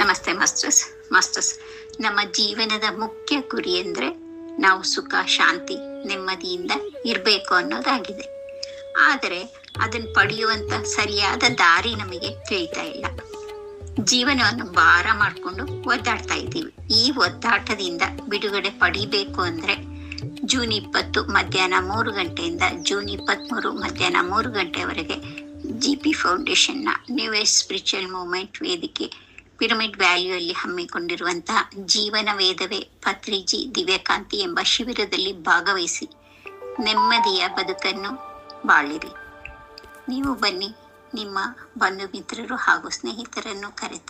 ನಮಸ್ತೆ ಮಾಸ್ಟರ್ಸ್. ನಮ್ಮ ಜೀವನದ ಮುಖ್ಯ ಗುರಿ ಅಂದರೆ ನಾವು ಸುಖ, ಶಾಂತಿ, ನೆಮ್ಮದಿಯಿಂದ ಇರಬೇಕು ಅನ್ನೋದಾಗಿದೆ. ಆದರೆ ಅದನ್ನು ಪಡೆಯುವಂಥ ಸರಿಯಾದ ದಾರಿ ನಮಗೆ ತಿಳಿತಾ ಇಲ್ಲ. ಜೀವನವನ್ನು ಭಾರ ಮಾಡಿಕೊಂಡು ಒದ್ದಾಡ್ತಾ ಇದ್ದೀವಿ. ಈ ಒದ್ದಾಟದಿಂದ ಬಿಡುಗಡೆ ಪಡಿಬೇಕು ಅಂದರೆ ಜೂನ್ 20 ಮಧ್ಯಾಹ್ನ 3 ಗಂಟೆಯಿಂದ ಜೂನ್ 23 ಮಧ್ಯಾಹ್ನ 3 ಗಂಟೆವರೆಗೆ GP ಫೌಂಡೇಶನ್ನ ನ್ಯೂ ಏಜ್ ಸ್ಪಿರಿಚುವಲ್ ಮೂವ್ಮೆಂಟ್ ವೇದಿಕೆ ಪಿರಮಿಡ್ ವ್ಯಾಲಿಯಲ್ಲಿ ಹಮ್ಮಿಕೊಂಡಿರುವಂತಹ ಜೀವನ ವೇದವೇ ಪತ್ರಿಜಿ ದಿವ್ಯಕಾಂತಿ ಎಂಬ ಶಿಬಿರದಲ್ಲಿ ಭಾಗವಹಿಸಿ ನೆಮ್ಮದಿಯ ಬದುಕನ್ನು ಬಾಳಿರಿ. ನೀವು ಬನ್ನಿ, ನಿಮ್ಮ ಬಂಧು ಮಿತ್ರರು ಹಾಗೂ ಸ್ನೇಹಿತರನ್ನು ಕರೆತನ್ನಿ.